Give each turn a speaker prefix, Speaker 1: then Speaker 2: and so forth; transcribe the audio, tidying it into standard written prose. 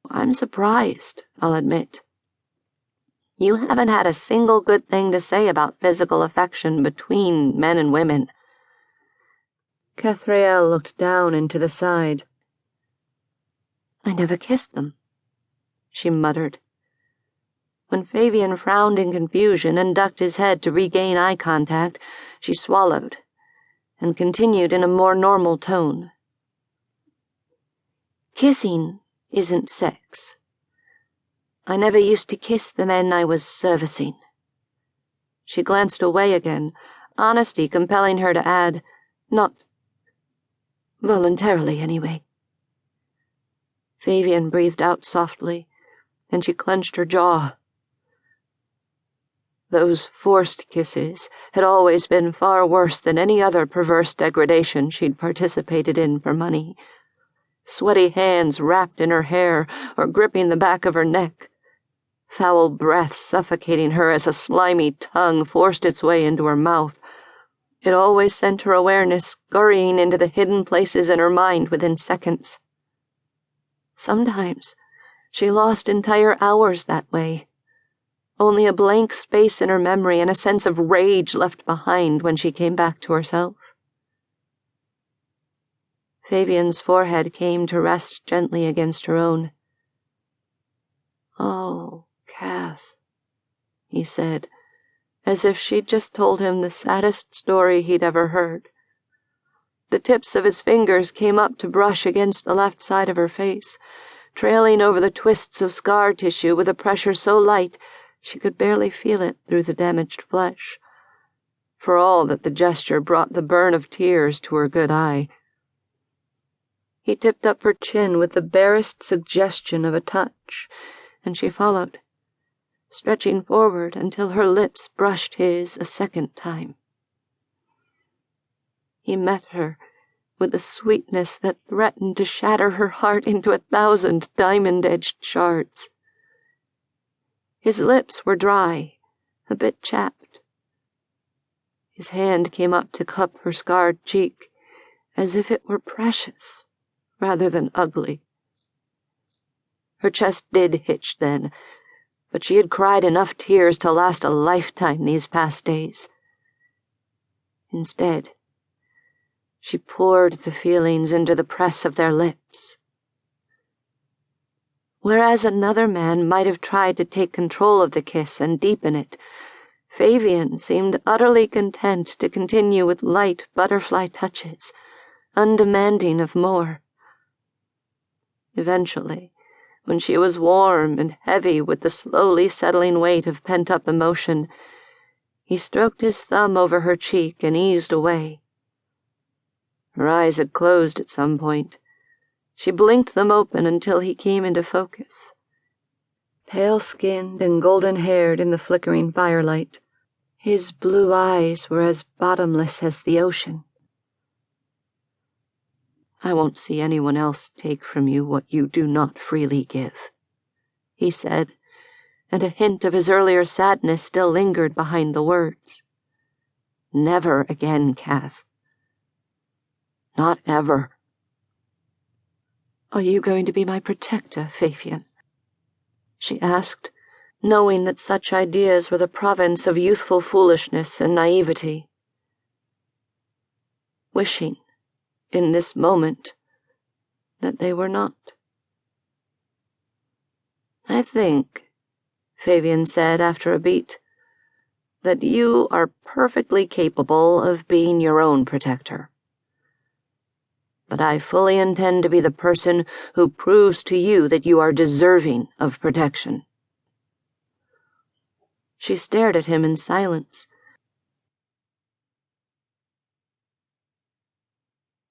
Speaker 1: I'm surprised, I'll admit. You haven't had a single good thing to say about physical affection between men and women. Kathrael looked down and to the side. I never kissed them, she muttered. When Fabian frowned in confusion and ducked his head to regain eye contact, she swallowed and continued in a more normal tone. Kissing isn't sex. I never used to kiss the men I was servicing. She glanced away again, honesty compelling her to add, not voluntarily, anyway. Fabian breathed out softly, and she clenched her jaw. Those forced kisses had always been far worse than any other perverse degradation she'd participated in for money. Sweaty hands wrapped in her hair or gripping the back of her neck. Foul breath suffocating her as a slimy tongue forced its way into her mouth. It always sent her awareness scurrying into the hidden places in her mind within seconds. Sometimes she lost entire hours that way. Only a blank space in her memory and a sense of rage left behind when she came back to herself. Fabian's forehead came to rest gently against her own. Oh, Kath, he said, as if she'd just told him the saddest story he'd ever heard. The tips of his fingers came up to brush against the left side of her face, trailing over the twists of scar tissue with a pressure so light she could barely feel it through the damaged flesh, for all that the gesture brought the burn of tears to her good eye. He tipped up her chin with the barest suggestion of a touch, and she followed, stretching forward until her lips brushed his a second time. He met her with a sweetness that threatened to shatter her heart into 1,000 diamond-edged shards. His lips were dry, a bit chapped. His hand came up to cup her scarred cheek, as if it were precious, rather than ugly. Her chest did hitch then, but she had cried enough tears to last a lifetime these past days. Instead, she poured the feelings into the press of their lips. Whereas another man might have tried to take control of the kiss and deepen it, Fabian seemed utterly content to continue with light butterfly touches, undemanding of more. Eventually, when she was warm and heavy with the slowly settling weight of pent-up emotion, he stroked his thumb over her cheek and eased away. Her eyes had closed at some point. She blinked them open until he came into focus. Pale-skinned and golden-haired in the flickering firelight, his blue eyes were as bottomless as the ocean. I won't see anyone else take from you what you do not freely give, he said, and a hint of his earlier sadness still lingered behind the words. Never again, Kath. Not ever. Are you going to be my protector, Fabian? She asked, knowing that such ideas were the province of youthful foolishness and naivety. Wishing, in this moment, that they were not. I think, Fabian said after a beat, that you are perfectly capable of being your own protector. But I fully intend to be the person who proves to you that you are deserving of protection. She stared at him in silence,